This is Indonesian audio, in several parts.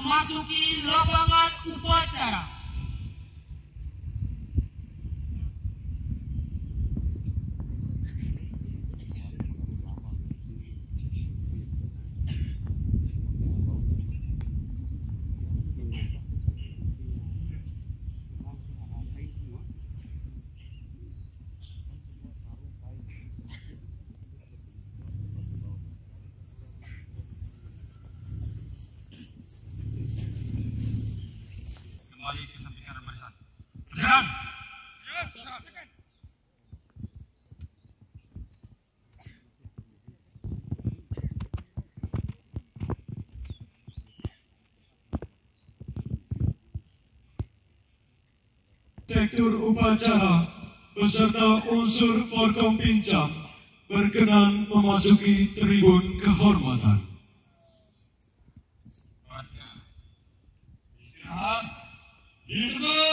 memasuki lapangan upacara. Kembali ke samping barisan. Berjalan. Direktur upacara beserta unsur Forkom Pincam berkenan memasuki tribun kehormatan. Istirahat. Hidup.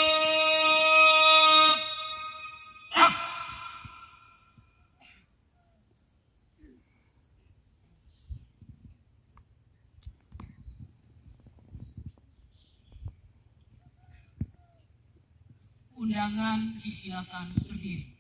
Undangan disilakan berdiri.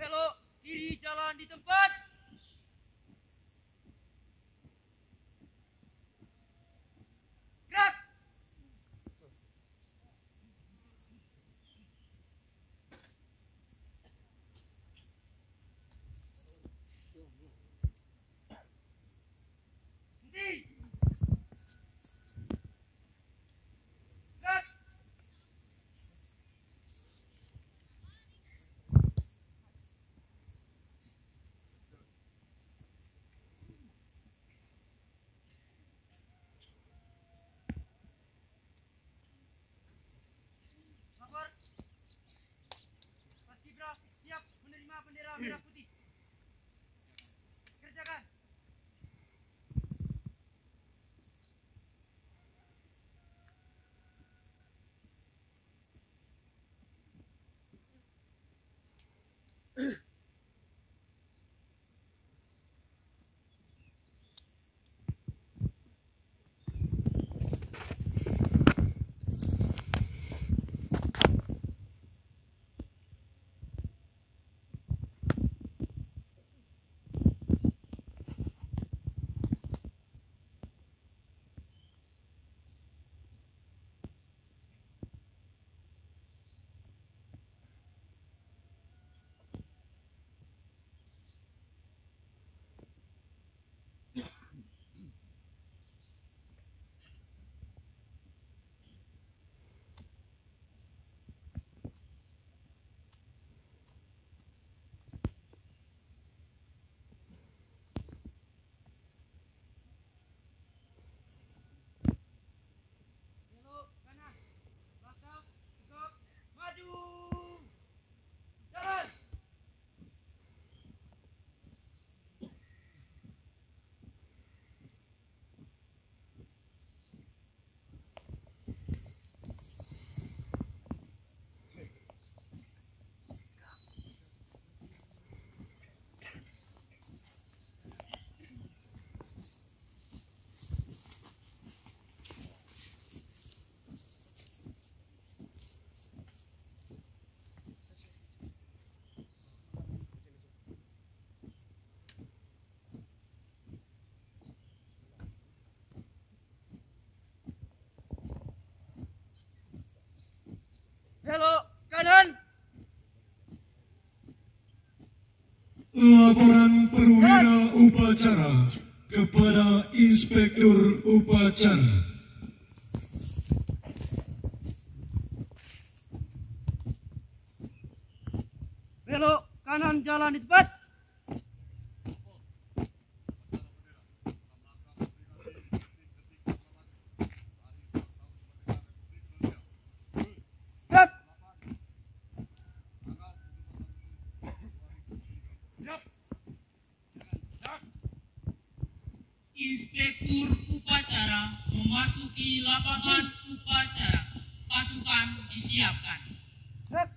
Belok kiri, jalan di tempat. Gerak. Berhenti. Gerak. upacara kepada Inspektur Upacara. Belok kanan jalan di tempat. Gerak. Inspektur upacara memasuki lapangan upacara. Pasukan disiapkan. Gerak.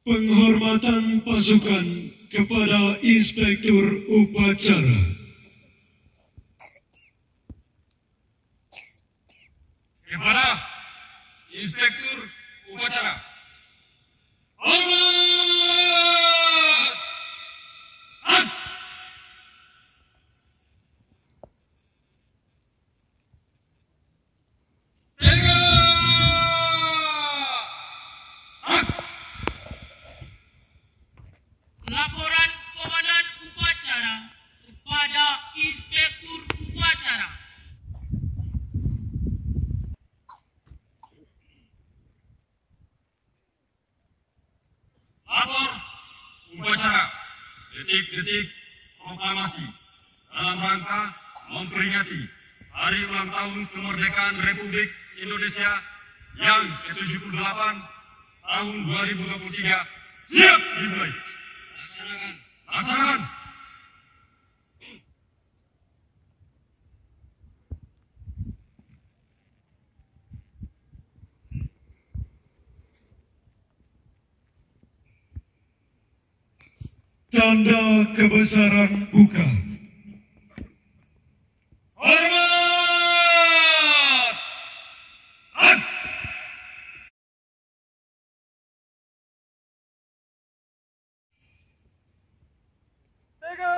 Penghormatan pasukan kepada Inspektur Upacara. Kepada Inspektur Upacara. Hormat! An! Tiga! An! Laporan Komandan Upacara kepada Inspektur Upacara. Lapor upacara detik-detik proklamasi dalam rangka memperingati Hari Ulang Tahun Kemerdekaan Republik Indonesia yang ke-78 tahun 2023 siap dimulai. Laksanakan. Laksanakan. Tanda kebesaran buka. Hormat! An! Tiga.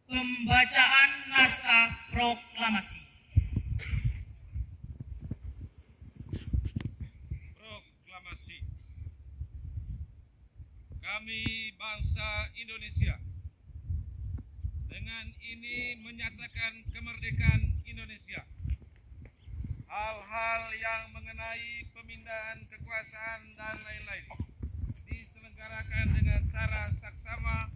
Pembacaan naskah proklamasi. Proklamasi. Kami bangsa Indonesia dengan ini menyatakan kemerdekaan Indonesia. Hal-hal yang mengenai pemindahan kekuasaan dan lain-lain diselenggarakan dengan cara saksama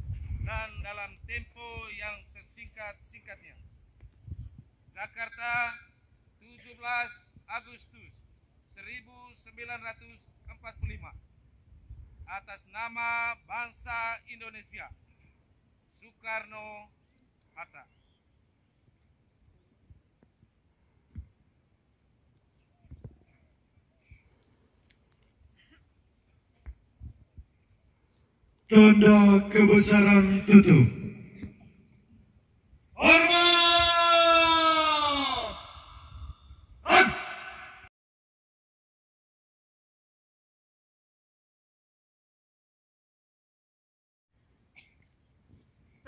dan dalam tempo yang sesingkat-singkatnya. Jakarta, 17 Agustus 1945. Atas nama bangsa Indonesia, Soekarno-Hatta. Tanda kebesaran tutup. Hormat! An!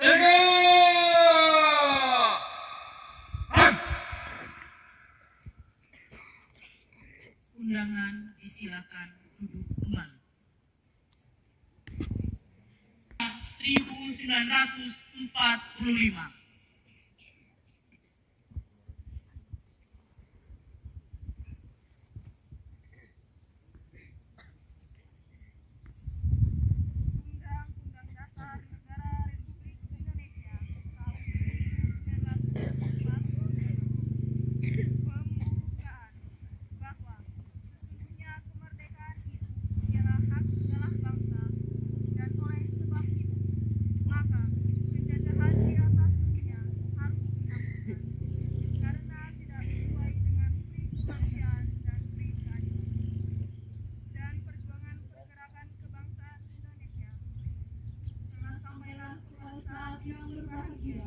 Tiga! An! Undangan disilakan duduk kembali. 1945. Undang-Undang Dasar Negara Republik Indonesia tahun 1945 pembukaan bahwa sesungguhnya kemerdekaan itu ialah hak segala bangsa dan oleh sebab itu maka penjajahan di atas dunia harus dihapuskan karena tidak sesuai dengan pri kemanusiaan dan pri keadilan dan perjuangan pergerakan kebangsaan Indonesia telah sampailah pada saat yang berbahagia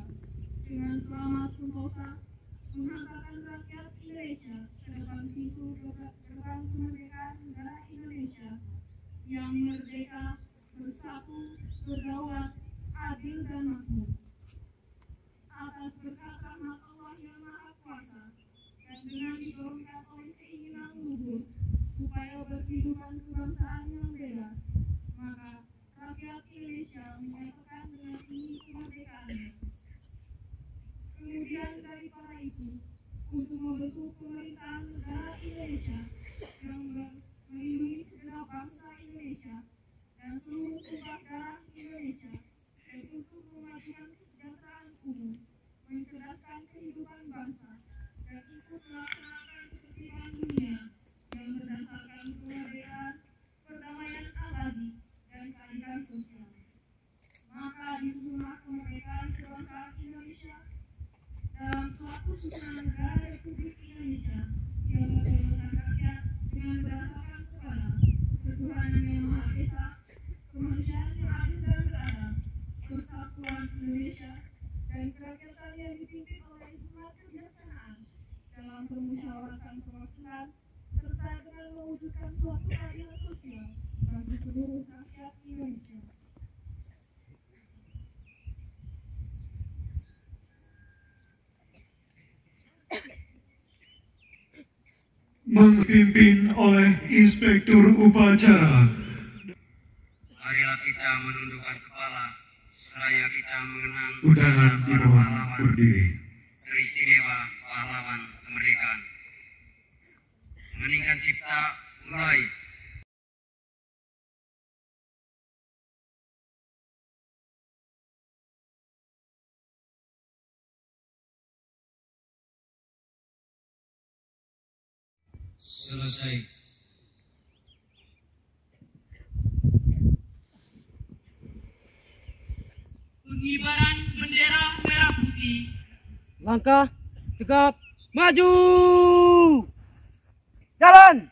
dengan selamat sentosa menghantarkan rakyat Indonesia ke depan pintu gerbang kemerdekaan negara Indonesia yang merdeka, bersatu, berdaulat, adil dan makmur. dari para itu untuk membentuk pemerintahan negara Indonesia yang melindungi segenap bangsa Indonesia dan seluruh tumpah darah Indonesia, dan untuk memajukan kesejahteraan umum, mencerdaskan kehidupan bangsa, dan ikut melaksanakan ketertiban dunia yang berdasarkan kemerdekaan, perdamaian abadi, dan keadilan sosial. Maka disusunlah kemerdekaan kebangsaan Indonesia dalam suatu susunan negara Republik Indonesia yang bergolongan rakyat dengan berdasarkan kepada ketuhanan yang Maha Esa, kemanusiaan yang adil dan beradab, persatuan Indonesia, dan kerakyatan yang dipimpin oleh hikmat kebijaksanaan dalam permusyawaratan perwakilan, serta dengan mewujudkan suatu keadilan sosial bagi seluruh rakyat Indonesia. Memimpin oleh Inspektur Upacara. Marilah kita menundukkan kepala, seraya kita mengenang Undangan para dimohon pahlawan berdiri. teristimewa pahlawan kemerdekaan. Meningkat cipta mulai. Selesai. Pengibaran bendera merah putih. Langkah tegap maju. Jalan.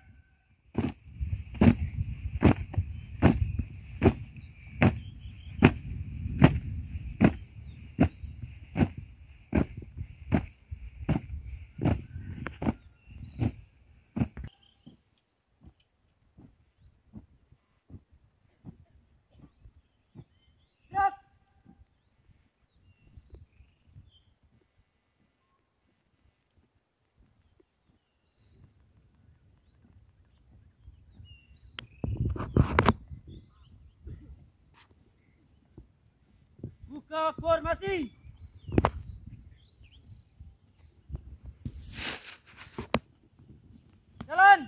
Buka formasi. Jalan.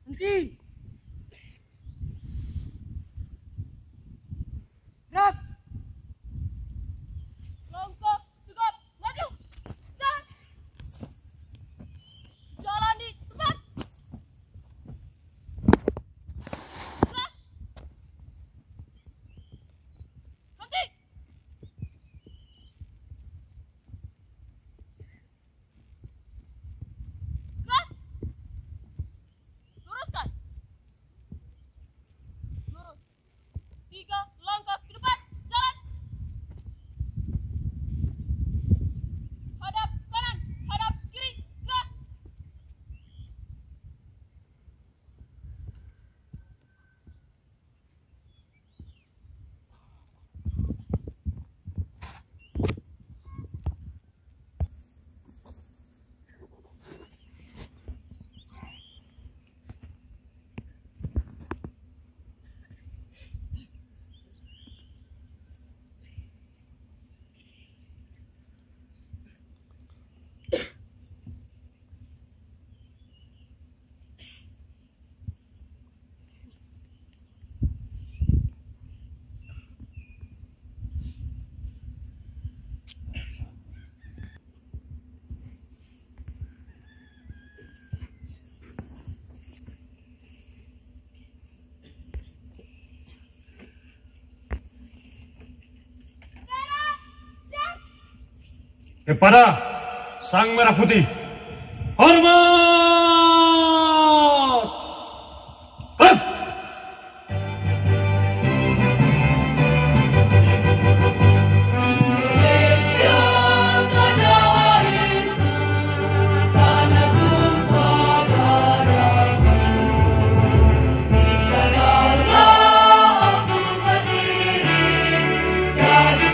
Henti. Gerak. Langkah tegap maju. Jalan. Jalan di tempat. Gerak. Henti. Gerak. Luruskan. Lurus. 3 langkah ke depan. Jalan. Hadap kanan, hadap kiri. Gerak. Kepada Sang Merah Putih, hormat! Hep! Di sanalah aku berdiri, jadi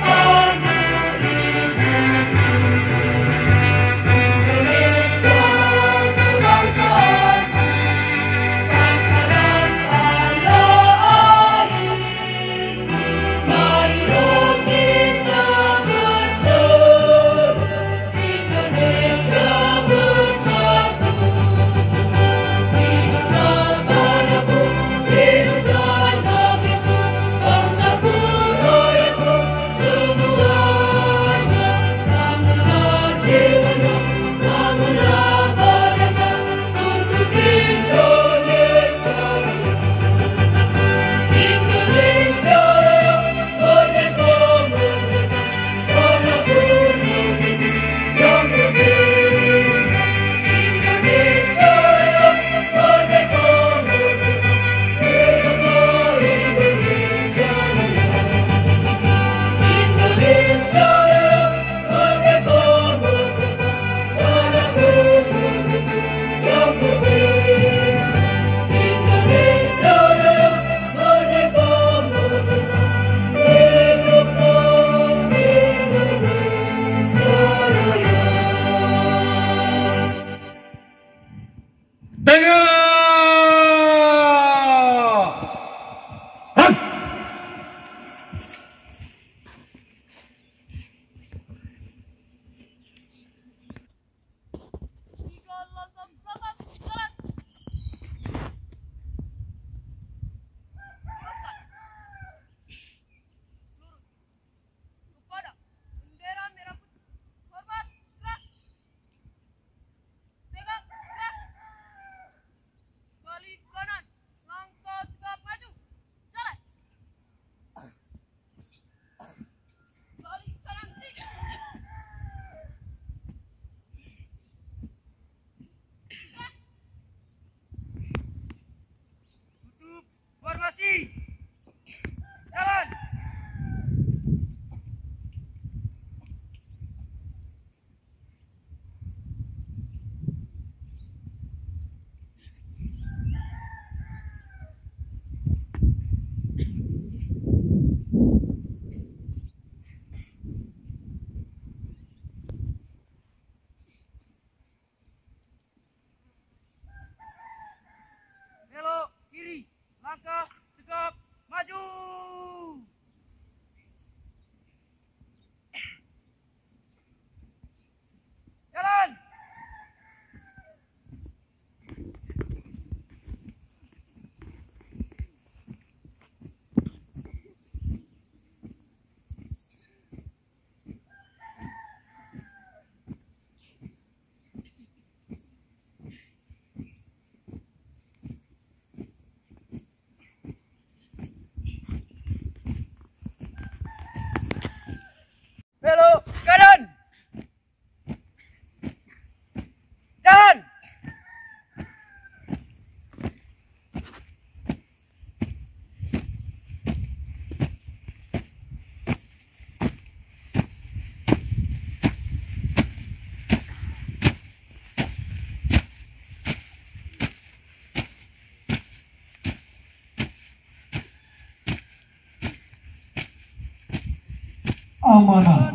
amanah.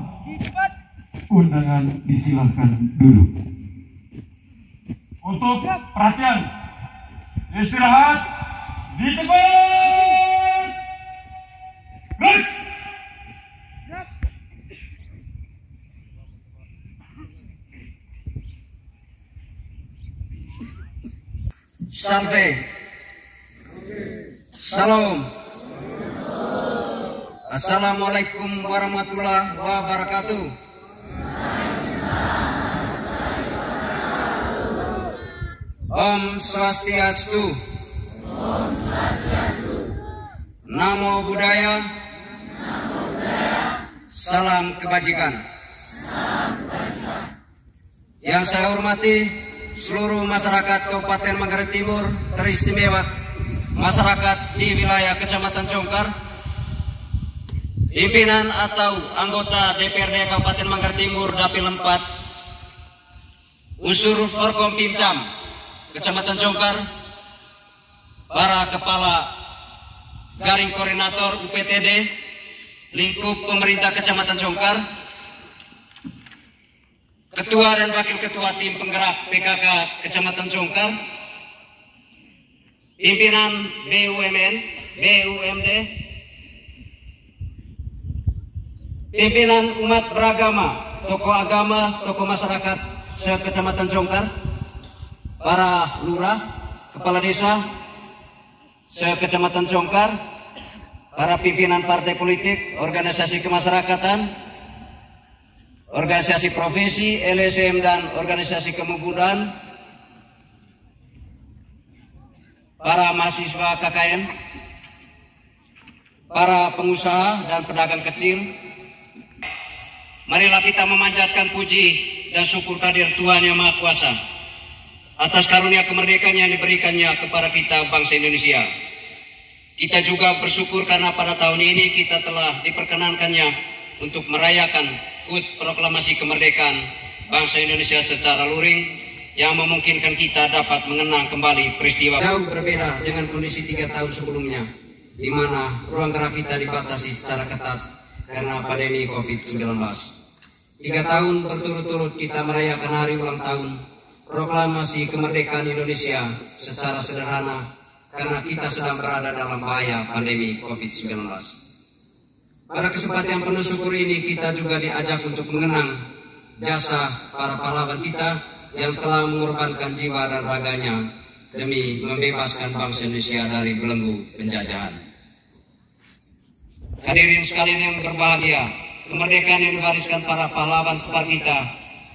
Undangan disilahkan duduk. Untuk perhatian, istirahat di tempat. Baik. Salve. Salam. Assalamualaikum warahmatullahi wabarakatuh. Om Swastiastu. Namo Buddhaya. Salam kebajikan. Yang saya hormati seluruh masyarakat Kabupaten Manggarai Timur, teristimewa masyarakat di wilayah Kecamatan Congkar, pimpinan atau anggota DPRD Kabupaten Manggarai Timur Dapil 4, unsur Forkom Pimcam Kecamatan Congkar, para kepala garing koordinator UPTD lingkup pemerintah Kecamatan Congkar, ketua dan wakil ketua tim penggerak PKK Kecamatan Congkar, pimpinan BUMN, BUMD, pimpinan umat beragama, tokoh agama, tokoh masyarakat se-Kecamatan Congkar, para lurah, kepala desa se-Kecamatan Congkar, para pimpinan partai politik, organisasi kemasyarakatan, organisasi profesi, LSM dan organisasi kemudaan, para mahasiswa KKN, para pengusaha dan pedagang kecil. Marilah kita memanjatkan puji dan syukur kehadirat Tuhan Yang Maha Kuasa atas karunia kemerdekaan yang diberikannya kepada kita bangsa Indonesia. Kita juga bersyukur karena pada tahun ini kita telah diperkenankannya untuk merayakan HUT proklamasi kemerdekaan bangsa Indonesia secara luring yang memungkinkan kita dapat mengenang kembali peristiwa jauh berbeda dengan kondisi 3 tahun sebelumnya, di mana ruang gerak kita dibatasi secara ketat karena pandemi COVID-19. 3 tahun berturut-turut kita merayakan hari ulang tahun proklamasi kemerdekaan Indonesia secara sederhana karena kita sedang berada dalam bahaya pandemi COVID-19. Pada kesempatan yang penuh syukur ini kita juga diajak untuk mengenang jasa para pahlawan kita yang telah mengorbankan jiwa dan raganya demi membebaskan bangsa Indonesia dari belenggu penjajahan. Hadirin sekalian yang berbahagia, kemerdekaan yang diwariskan para pahlawan kepada kita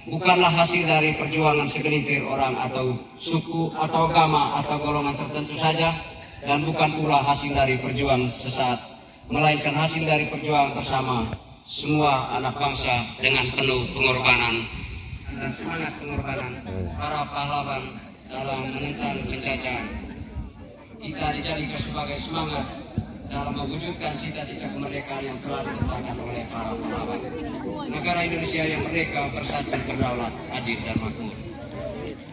bukanlah hasil dari perjuangan segelintir orang atau suku atau agama atau golongan tertentu saja, dan bukan pula hasil dari perjuangan sesaat, melainkan hasil dari perjuangan bersama semua anak bangsa dengan penuh pengorbanan dan semangat pengorbanan para pahlawan dalam menentang penjajahan. Kita dijadikan sebagai semangat dalam mewujudkan cita-cita kemerdekaan yang telah ditetapkan oleh para pahlawan. Negara Indonesia yang merdeka, bersatu, berdaulat, adil dan makmur.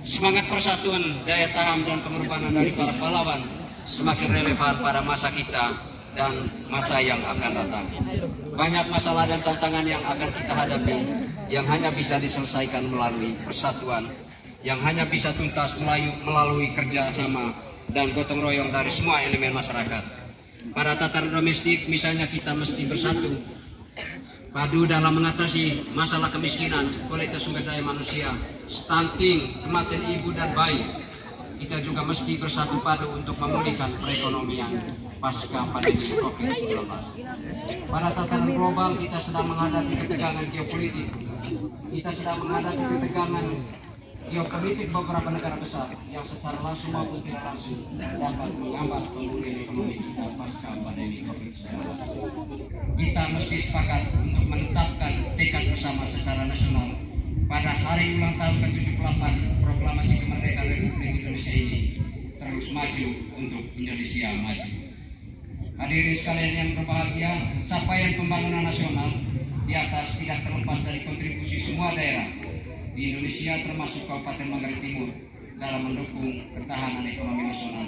Semangat persatuan, daya tahan dan pengorbanan dari para pahlawan semakin relevan pada masa kita dan masa yang akan datang. Banyak masalah dan tantangan yang akan kita hadapi yang hanya bisa diselesaikan melalui persatuan, yang hanya bisa tuntas melalui kerjasama dan gotong royong dari semua elemen masyarakat. Pada tataran domestik misalnya kita mesti bersatu padu dalam mengatasi masalah kemiskinan, kualitas sumber daya manusia, stunting, kematian ibu dan bayi. Kita juga mesti bersatu padu untuk memulihkan perekonomian pasca pandemi COVID-19. Pada tataran global kita sedang menghadapi ketegangan geopolitik. Kita sedang menghadapi ketegangan geopolitik beberapa negara besar yang secara langsung maupun tidak langsung dapat menghambat pemulihan ekonomi kita pasca pandemi COVID-19. Kita mesti sepakat untuk menetapkan tekad bersama secara nasional pada hari ulang tahun ke-78 proklamasi kemerdekaan Republik Indonesia ini terus maju untuk Indonesia maju. Hadirin sekalian yang berbahagia, capaian pembangunan nasional di atas tidak terlepas dari kontribusi semua daerah di Indonesia termasuk Kabupaten Manggarai Timur dalam mendukung ketahanan ekonomi nasional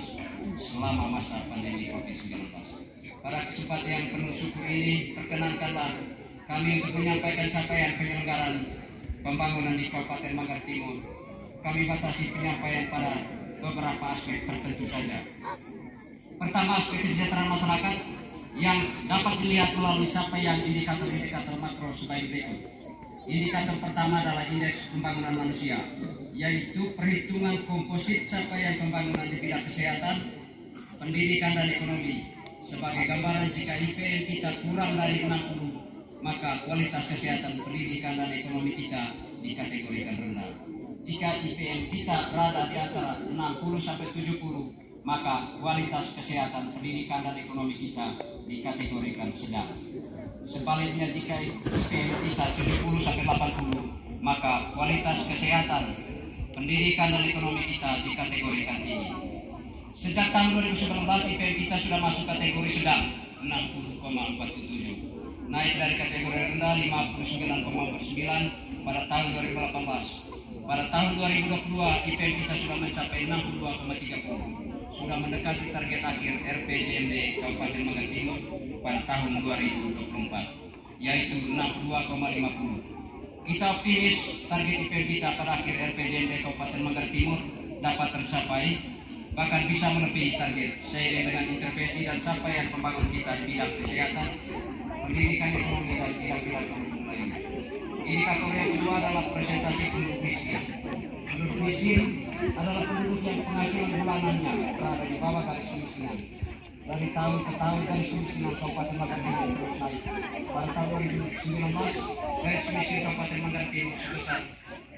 selama masa pandemi COVID-19. Pada kesempatan yang penuh syukur ini, perkenankanlah kami untuk menyampaikan capaian penyelenggaraan pembangunan di Kabupaten Manggarai Timur, kami batasi penyampaian pada beberapa aspek tertentu saja. Pertama, aspek kesejahteraan masyarakat yang dapat dilihat melalui capaian indikator-indikator makro sebagai berikut. Indikator pertama adalah indeks pembangunan manusia, yaitu perhitungan komposit capaian pembangunan di bidang kesehatan, pendidikan dan ekonomi. Sebagai gambaran, jika IPM kita kurang dari 60, maka kualitas kesehatan, pendidikan dan ekonomi kita dikategorikan rendah. Jika IPM kita berada di antara 60 sampai 70, maka kualitas kesehatan, pendidikan dan ekonomi kita dikategorikan sedang. Sebaliknya, jika IPM kita 70 sampai 80, maka kualitas kesehatan, pendidikan dan ekonomi kita dikategorikan tinggi. Sejak tahun 2019 IPM kita sudah masuk kategori sedang 60,47, naik dari kategori rendah 59,9 pada tahun 2018. Pada tahun 2022 IPM kita sudah mencapai 62,30, sudah mendekati target akhir RPJMD Kabupaten Manggarai Timur pada tahun 2024, yaitu 62,50. Kita optimis target IPM kita pada akhir RPJMD Kabupaten Manggarai Timur dapat tercapai, bahkan bisa melebihi target seiring dengan intervensi dan capaian pembangunan kita di bidang kesehatan, pendidikan, ekonomi dan bidang-bidang pendukung lainnya. Indikator yang kedua adalah presentasi penduduk miskin. Penduduk miskin adalah penduduk yang penghasilan bulanannya berada di bawah garis kemiskinan. Dari tahun ke tahun garis kemiskinan Kabupaten Manggarai Timur terus naik. Pada tahun 2019 garis kemiskinan Kabupaten Manggarai Timur sebesar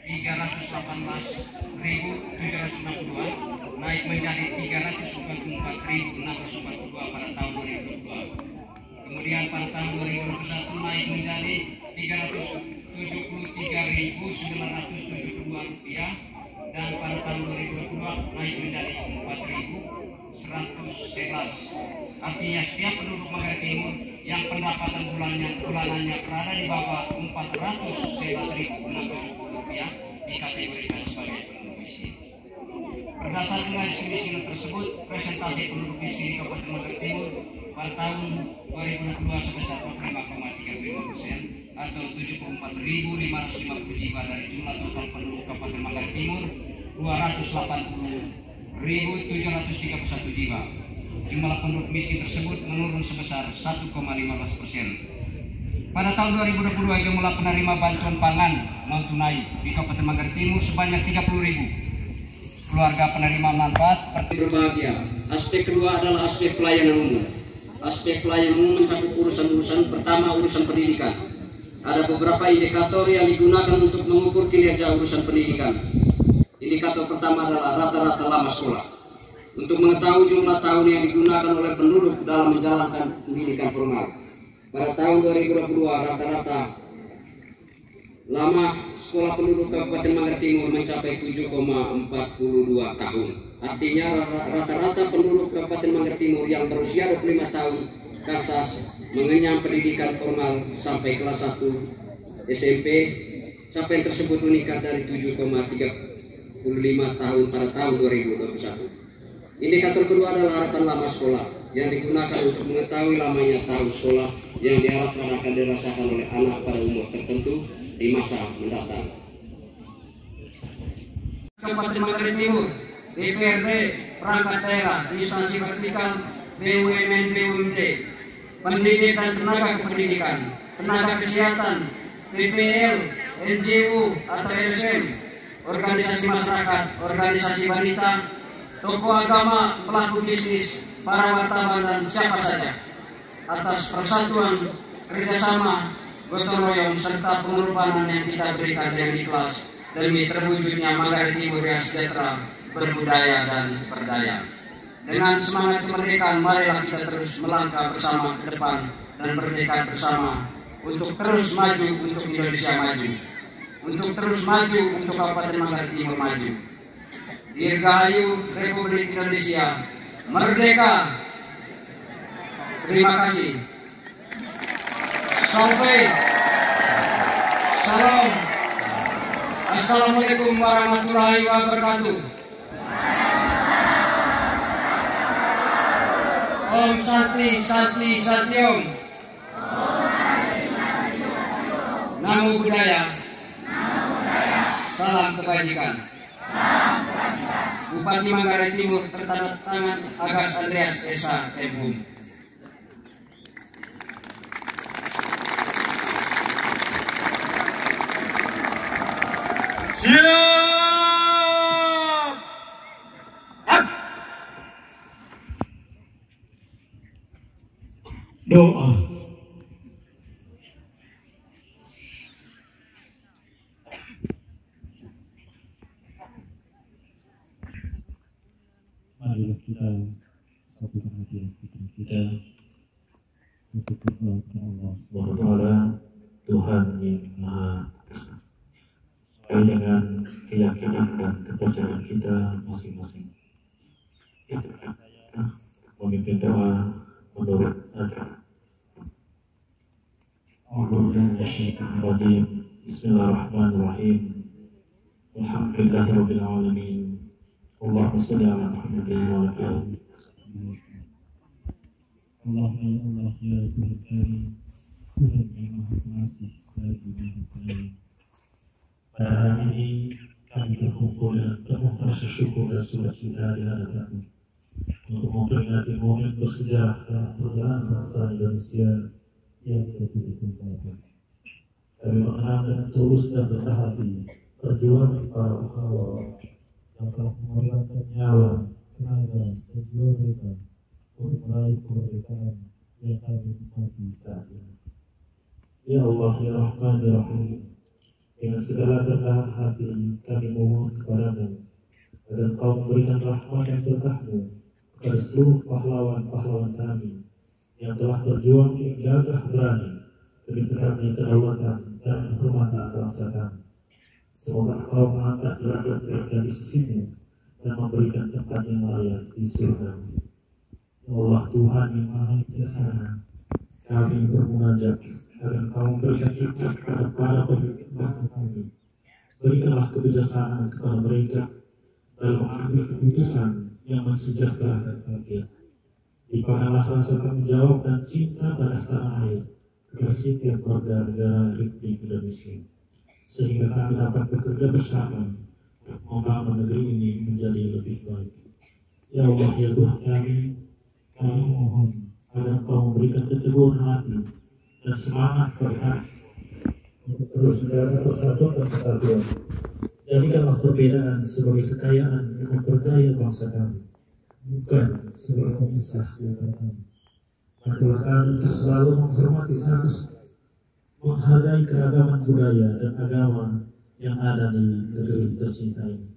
308.762 naik menjadi 344.642 pada tahun 2022. Kemudian pada tahun 2021 naik menjadi 373.972 rupiah, dan pada tahun 2022 naik menjadi 4.111. Artinya setiap penduduk Manggarai Timur yang pendapatan bulanannya berada di bawah 411.600 rupiah dikategorikan sebagai penduduk miskin. Berdasarkan garis kemiskinan tersebut, presentasi penduduk miskin di Kabupaten Manggarai Timur pada tahun 2022 sebesar 45,35% atau 74.550 jiwa dari jumlah total penduduk Kabupaten Manggarai Timur 280.731 jiwa. Jumlah penduduk miskin tersebut menurun sebesar 1,15%. Pada tahun 2022 jumlah penerima bantuan pangan non tunai di Kabupaten Manggarai Timur sebanyak 30.000 keluarga penerima manfaat berbahagia. Aspek kedua adalah aspek pelayanan umum. Aspek pelayanan umum mencakup urusan-urusan. Pertama, urusan pendidikan. Ada beberapa indikator yang digunakan untuk mengukur kinerja urusan pendidikan. Indikator pertama adalah rata-rata lama sekolah. Untuk mengetahui jumlah tahun yang digunakan oleh penduduk dalam menjalankan pendidikan formal. Pada tahun 2022 rata-rata lama sekolah penduduk Kabupaten Manggarai Timur mencapai 7,42 tahun. Artinya rata-rata penduduk Kabupaten Manggarai Timur yang berusia 25 tahun ke atas mengenyam pendidikan formal sampai kelas 1 SMP. Capaian tersebut meningkat dari 7,35 tahun pada tahun 2021. Indikator kedua adalah harapan lama sekolah yang digunakan untuk mengetahui lamanya tahun sekolah yang diharapkan akan dirasakan oleh anak pada umur tertentu di masa mendatang. Kabupaten Manggarai Timur, DPRD, perangkat daerah, instansi vertikal, BUMN, BUMD, pendidik dan tenaga kependidikan, tenaga kesehatan, PPL, NGO atau LSM, organisasi masyarakat, organisasi wanita, tokoh agama, pelaku bisnis, para wartawan dan siapa saja, atas persatuan, kerjasama, gotong royong serta pengorbanan yang kita berikan dengan ikhlas demi terwujudnya Manggarai Timur yang sejahtera, berbudaya dan berdaya. Dengan semangat kemerdekaan, marilah kita terus melangkah bersama ke depan dan bertekad bersama untuk terus maju untuk Indonesia maju, untuk terus maju untuk Kabupaten Manggarai Timur maju. Dirgahayu Republik Indonesia Merdeka. Terima kasih. Sampai. Salam. Assalamualaikum warahmatullahi wabarakatuh. Om Santi Santi Santiom. Namo Buddhaya. Salam kebajikan. Bupati Manggarai Timur tertanda tangan Agas Andreas Esa Temhum. Siap. Doa. Marilah kita satukan hati kita untuk berdoa kepada Allah Subhanahu wa taala, Tuhan yang Maha Esa. Sesuai dengan keyakinan dan kepercayaan kita masing-masing. Kita memimpin doa menurut ajaran. Bismillahirrahmanirrahim. Alhamdulillahirabbil alamin. Allahumma shalli ala Muhammadin wa ala ali Allahumma ya Allah ya Tuhan kami, Tuhan yang Maha Pengasih bagi maha penyayang. Pada hari ini kami berkumpul dan penuh rasa syukur dan sukacita di hadapan untuk memperingati momen bersejarah dalam perjalanan bangsa Indonesia yang ke-74. Kami mengenang dengan tulus dan rendah hati perjuangan para pahlawan yang telah mengorbankan nyawa, tenaga, dan jiwa mereka untuk meraih kemerdekaan yang kami nikmati saat ini. Ya Allah, ya Rahman, ya Rahim, dengan segala kerendahan hati kami mohon kepadamu agar Kau memberikan rahmat dan berkah-Mu kepada seluruh pahlawan-pahlawan kami yang telah berjuang dengan gagah berani demi tegaknya kedaulatan dan kehormatan bangsa kami. Semoga Kau mengangkat derajat mereka di sisimu dan memberikan tempat yang layak di surga. Ya Allah, Tuhan yang Maha Bijaksana, kami bermunajat agar Kau memberikan hikmat kepada para pemimpin bangsa kami. Berikanlah kebijaksanaan kepada mereka dalam mengambil keputusan yang mensejahterakan rakyat. Dipandanglah rasa tanggung jawab dan cinta pada tanah air kepada setiap warga negara Republik Indonesia, sehingga kami dapat bekerja bersama untuk membangun negeri ini menjadi lebih baik. Ya Allah, ya Tuhan kami mohon agar Kau memberikan keteguhan hati dan semangat kepada untuk terus menjaga persatuan dan kesatuan. Jadikanlah perbedaan sebagai kekayaan yang memperdaya bangsa kami, bukan sebagai pemisah di antara kami. Bantulah kami untuk selalu menghormati menghargai keragaman budaya dan agama yang ada di negeri tercinta ini.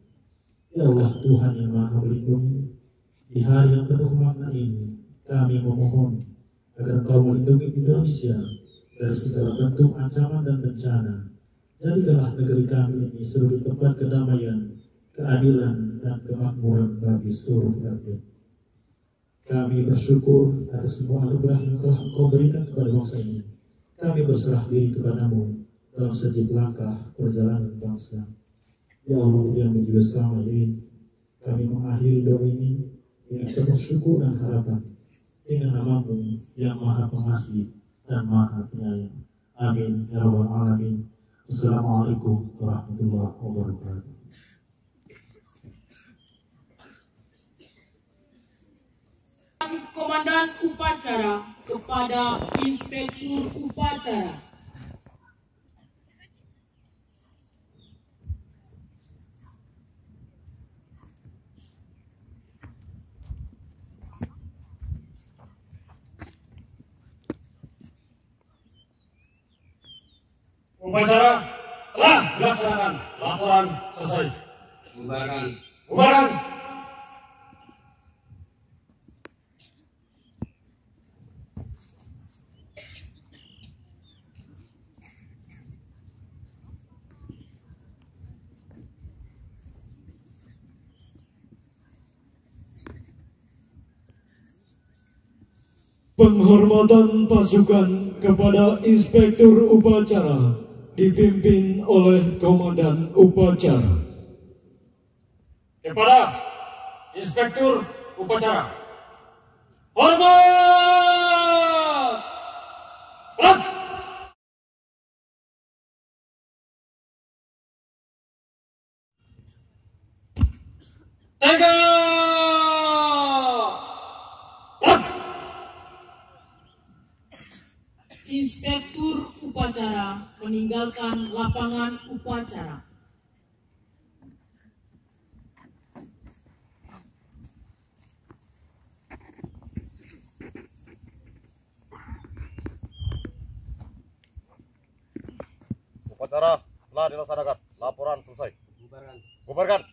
Ya Allah, Tuhan yang Maha Melindungi, di hari yang penuh makna ini, kami memohon agar Kau melindungi Indonesia dari segala bentuk ancaman dan bencana. Jadikanlah negeri kami ini sebagai tempat kedamaian, keadilan, dan kemakmuran bagi seluruh rakyat. Kami bersyukur atas semua anugerah yang telah Engkau berikan kepada bangsa ini. Kami berserah diri kepada-Mu dalam setiap langkah perjalanan bangsa. Ya Allah yang menjiwa ini, kami mengakhiri doa ini dengan penuh syukur dan harapan dengan nama-Mu yang Maha Pengasih dan Maha Penyayang. Amin ya rabbal alamin. Assalamualaikum warahmatullahi wabarakatuh. Komandan upacara kepada Inspektur Upacara. Upacara telah dilaksanakan. Laporan selesai. Bubarkan. Bubaran. Penghormatan pasukan kepada Inspektur Upacara dipimpin oleh Komandan Upacara. Kepada Inspektur Upacara, hormat! Tega. Inspektur upacara meninggalkan lapangan upacara. Upacara telah dilaksanakan. Laporan selesai. Bubarkan.